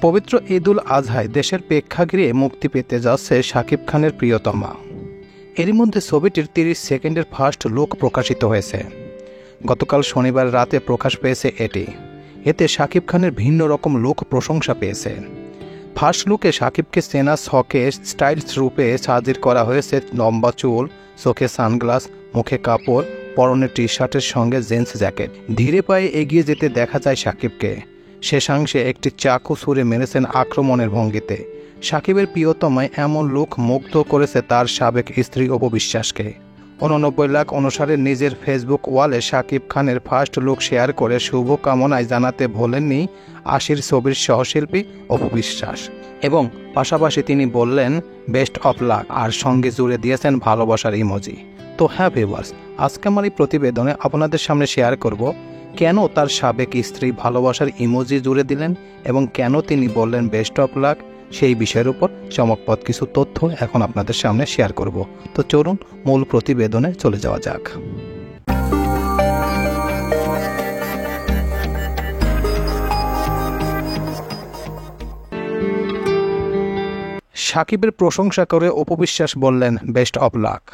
পবিত্র ঈদুল আজহায় দেশের প্রেক্ষাগৃহে মুক্তি পেতে যাচ্ছে শাকিব খানের প্রিয়তমা। এরই মধ্যে ছবিটির 30 সেকেন্ডের ফার্স্ট লুক প্রকাশিত হয়েছে। গতকাল শনিবার রাতে প্রকাশ পেয়েছে এটি। এতে শাকিব খানের ভিন্ন রকম লুক প্রশংসা পেয়েছে। ফার্স্ট লুকে শাকিবকে চেনা ছকে স্টাইলস রূপে হাজির করা হয়েছে। লম্বা চুল, চোখে সানগ্লাস, মুখে কাপড়, পরনে টি শার্টের সঙ্গে জিন্স জ্যাকেট। ধীরে পায়ে এগিয়ে যেতে দেখা যায় শাকিবকে। শেষাংশে একটি চাকু ছুঁড়ে মেরেছেন আক্রমণের ভঙ্গিতে। শাকিবের প্রিয়তমায় এমন লুক মুগ্ধ করেছে তার সাবেক স্ত্রী অপু বিশ্বাসকে। 89 লাখ অনুসারে নিজের ফেসবুক ওয়ালে শাকিব খানের ফার্স্ট লুক শেয়ার করে শুভকামনায় জানাতে ভোলেননি আশির ছবির সহশিল্পী অপু বিশ্বাস, এবং পাশাপাশি তিনি বললেন বেস্ট অফ লাক, আর সঙ্গে জুড়ে দিয়েছেন ভালোবাসার ইমোজি। তো হ্যাঁ ভিউয়ার্স, আজকে আমার এই প্রতিবেদনে আপনাদের সামনে শেয়ার করব কেন তার সাবেক স্ত্রী ভালোবাসার ইমোজি জুড়ে দিলেন এবং কেন তিনি বললেন বেস্ট অফ লাক। সেই বিষয়ের উপর চমকপ্রদ কিছু তথ্য এখন আপনাদের সামনে শেয়ার করব। তো চলুন মূল প্রতিবেদনে চলে যাওয়া যাক। শাকিবের প্রশংসা করে অপু বিশ্বাস বললেন বেস্ট অফ লাক।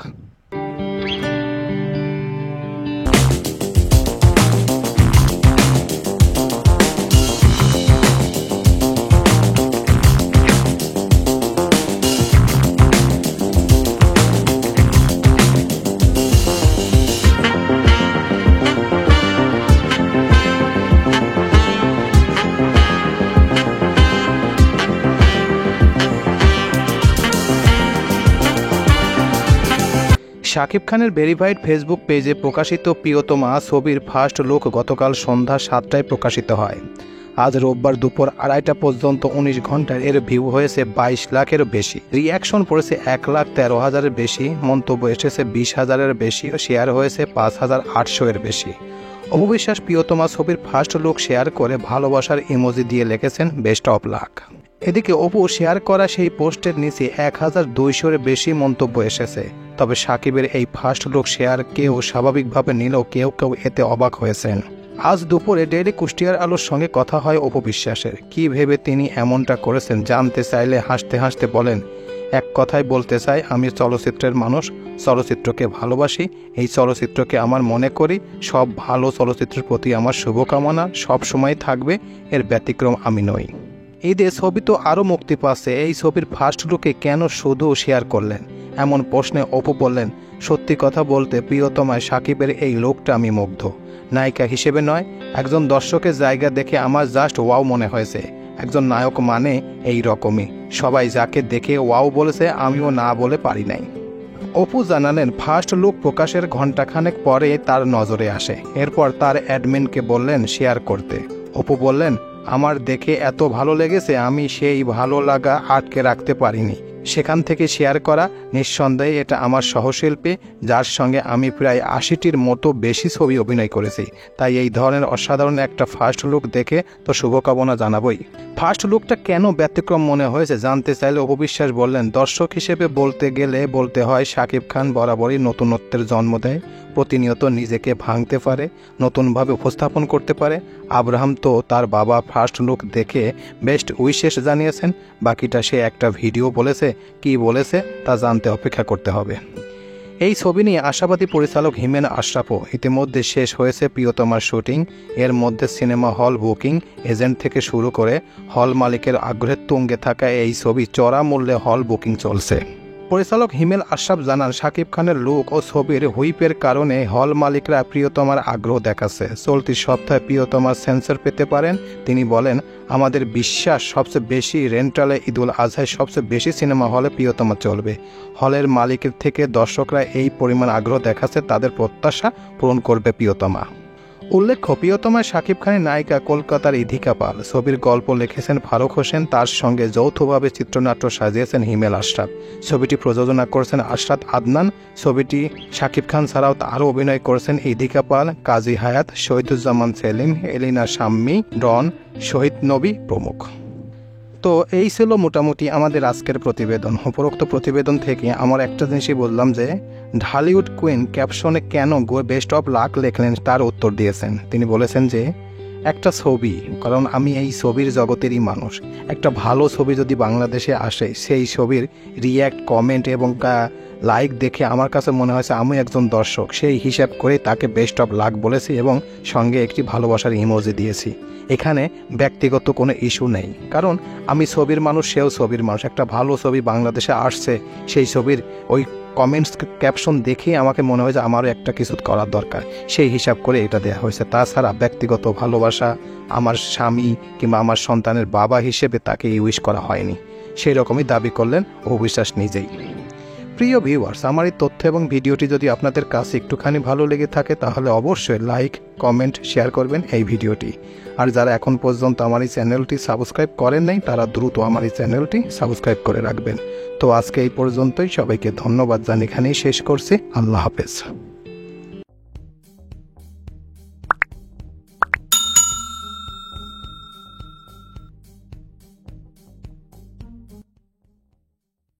শাকিব খানের ভেরিফাইড ফেসবুক পেজে প্রকাশিত প্রিয়তমা ছবির ফার্স্ট লুক গতকাল সন্ধ্যা 7টায় প্রকাশিত হয়। আজ রোববার দুপুর 2:30 পর্যন্ত 19 ঘন্টায় এর ভিউ হয়েছে 22 লাখেরও বেশি, রিয়াকশন পড়েছে 1,13,000-এর বেশি, মন্তব্য এসেছে 20,000-এর বেশি ও শেয়ার হয়েছে 5,800-এর বেশি। অপু বিশ্বাস প্রিয়তমা ছবির ফার্স্ট লুক শেয়ার করে ভালোবাসার ইমোজি দিয়ে লিখেছেন বেস্ট অফ লাক। এদিকে অপু শেয়ার করা সেই পোস্টের নিচে 1,200-এর বেশি মন্তব্য এসেছে। তবে শাকিবের এই ফার্স্ট লুক শেয়ার কেউ স্বাভাবিকভাবে নিলেও কেউ কেউ এতে অবাক হয়েছেন। আজ দুপুরে ডেইলি কুষ্টিয়ার আলোর সঙ্গে কথা হয় অপু বিশ্বাসের। কী ভেবে তিনি এমনটা করেছেন জানতে চাইলে হাসতে হাসতে বলেন, এক কথায় বলতে চাই, আমি চলচ্চিত্রের মানুষ, চলচ্চিত্রকে ভালোবাসি, এই চলচ্চিত্রকে আমার মনে করি, সব ভালো চলচ্চিত্রের প্রতি আমার শুভকামনা সব সময় থাকবে, এর ব্যতিক্রম আমি নই। ঈদে ছবি তো আরও মুক্তি পাচ্ছে, এই ছবির ফার্স্ট লুকে কেন শুধু শেয়ার করলেন? এমন প্রশ্নে অপু বললেন, সত্যি কথা বলতে প্রিয়তমায় শাকিবের এই লুকটা আমি মুগ্ধ। নায়িকা হিসেবে নয়, একজন দর্শকের জায়গা দেখে আমার জাস্ট ওয়াও মনে হয়েছে। একজন নায়ক মানে এই রকমই, সবাই যাকে দেখে ওয়াও বলেছে, আমিও না বলে পারি নাই। অপু জানালেন ফার্স্ট লুক প্রকাশের ঘণ্টাখানেক পরে তার নজরে আসে। এরপর তার অ্যাডমিনকে বললেন শেয়ার করতে। অপু বললেন, আমার দেখে এত ভালো লেগেছে, আমি সেই ভালো লাগা আটকে রাখতে পারিনি, সেখান থেকে শেয়ার করা। নিঃসন্দেহে এটা আমার সহশিল্পী, যার সঙ্গে আমি প্রায় 80টির মতো বেশি ছবি অভিনয় করেছি, তাই এই ধরনের অসাধারণ একটা ফার্স্ট লুক দেখে তো শুভকামনা জানাবই। ফার্স্ট লুকটা কেন ব্যতিক্রম মনে হয়েছে জানতে চাইলে অপু বিশ্বাস বললেন, দর্শক হিসেবে বলতে গেলে বলতে হয় শাকিব খান বরাবরই নতুনত্বের জন্ম দেয়, প্রতিনিয়ত নিজেকে ভাঙতে পারে, নতুনভাবে উপস্থাপন করতে পারে। আব্রাহাম তো তার বাবা ফার্স্ট লুক দেখে বেস্ট উইশেস জানিয়েছেন, বাকিটা সে একটা ভিডিও বলেছে, কি বলেছে তা জানতে অপেক্ষা করতে হবে। এই ছবি নিয়ে আশাবাদী পরিচালক হিমেল আশরাফও। ইতিমধ্যে শেষ হয়েছে প্রিয়তমার শুটিং। এর মধ্যে সিনেমা হল বুকিং, এজেন্ট থেকে শুরু করে হল মালিকের আগ্রহের তুঙ্গে থাকা এই ছবি চড়া মূল্যে হল বুকিং চলছে। পরিচালক হিমেল আশরাফ জানান, শাকিব খানের লুক ও ছবির হুইপের কারণে হল মালিকরা প্রিয়তমার আগ্রহ দেখাচ্ছে। চলতি সপ্তাহে প্রিয়তমার সেন্সর পেতে পারেন। তিনি বলেন, আমাদের বিশ্বাস সবচেয়ে বেশি রেন্টালে ঈদুল আজহায় সবচেয়ে বেশি সিনেমা হলে প্রিয়তমা চলবে। হলের মালিকের থেকে দর্শকরা এই পরিমাণ আগ্রহ দেখাচ্ছে, তাদের প্রত্যাশা পূরণ করবে প্রিয়তমা। উল্লেখ্য, প্রিয়তমায় শাকিব খানের নায়িকা কলকাতার ইধিকা পাল। ছবির গল্প লিখেছেন ফারুক হোসেন, তার সঙ্গে যৌথভাবে চিত্রনাট্য সাজিয়েছেন হিমেল আশরাফ। ছবিটি প্রযোজনা করেছেন আশরাত আদনান। ছবিটি শাকিব খান ছাড়াও আরও অভিনয় করেছেন ইধিকা পাল, কাজী হায়াত, শহীদুজ্জামান সেলিম, এলিনা শাম্মী, ডন, শহীদ নবী প্রমুখ। তো এই ছিল মোটামুটি আমাদের আজকের প্রতিবেদন। উপরোক্ত প্রতিবেদন থেকে আমার একটা জিনিসই বললাম যে ঢালিউড কুইন ক্যাপশনে কেন বেস্ট অফ লাক লেখলেন তার উত্তর দিয়েছেন। তিনি বলেছেন যে একটা ছবি, কারণ আমি এই ছবির জগতেরই মানুষ। একটা ভালো ছবি যদি বাংলাদেশে আসে, সেই ছবির রিয়্যাক্ট, কমেন্ট এবং লাইক দেখে আমার কাছে মনে হয়েছে আমি একজন দর্শক, সেই হিসাব করে তাকে বেস্ট অফ লাক বলেছি এবং সঙ্গে একটি ভালোবাসার ইমোজি দিয়েছি। এখানে ব্যক্তিগত কোনো ইস্যু নেই, কারণ আমি ছবির মানুষ, সেও ছবির মানুষ। একটা ভালো ছবি বাংলাদেশে আসছে, সেই ছবির ওই কমেন্টস ক্যাপশন দেখেই আমাকে মনে হয় যে আমারও একটা কিছু করার দরকার, সেই হিসাব করে এটা দেওয়া হয়েছে। তাছাড়া ব্যক্তিগত ভালোবাসা, আমার স্বামী কিংবা আমার সন্তানের বাবা হিসেবে তাকে উইশ করা হয়নি, সেই রকমই দাবি করলেন অবিশ্বাস নিজেই। প্রিয় ভিউয়ার্স, আমার এই তথ্য এবং ভিডিওটি যদি আপনাদের কাছে একটুখানি ভালো লেগে থাকে তাহলে অবশ্যই লাইক, কমেন্ট, শেয়ার করবেন এই ভিডিওটি। আর যারা এখন পর্যন্ত আমার এই চ্যানেলটি সাবস্ক্রাইব করেন নাই তারা দ্রুত আমার এই চ্যানেলটি সাবস্ক্রাইব করে রাখবেন। তো আজকে এই পর্যন্তই, সবাইকে ধন্যবাদ জানিয়ে এখানেই শেষ করছি। আল্লাহ হাফেজ।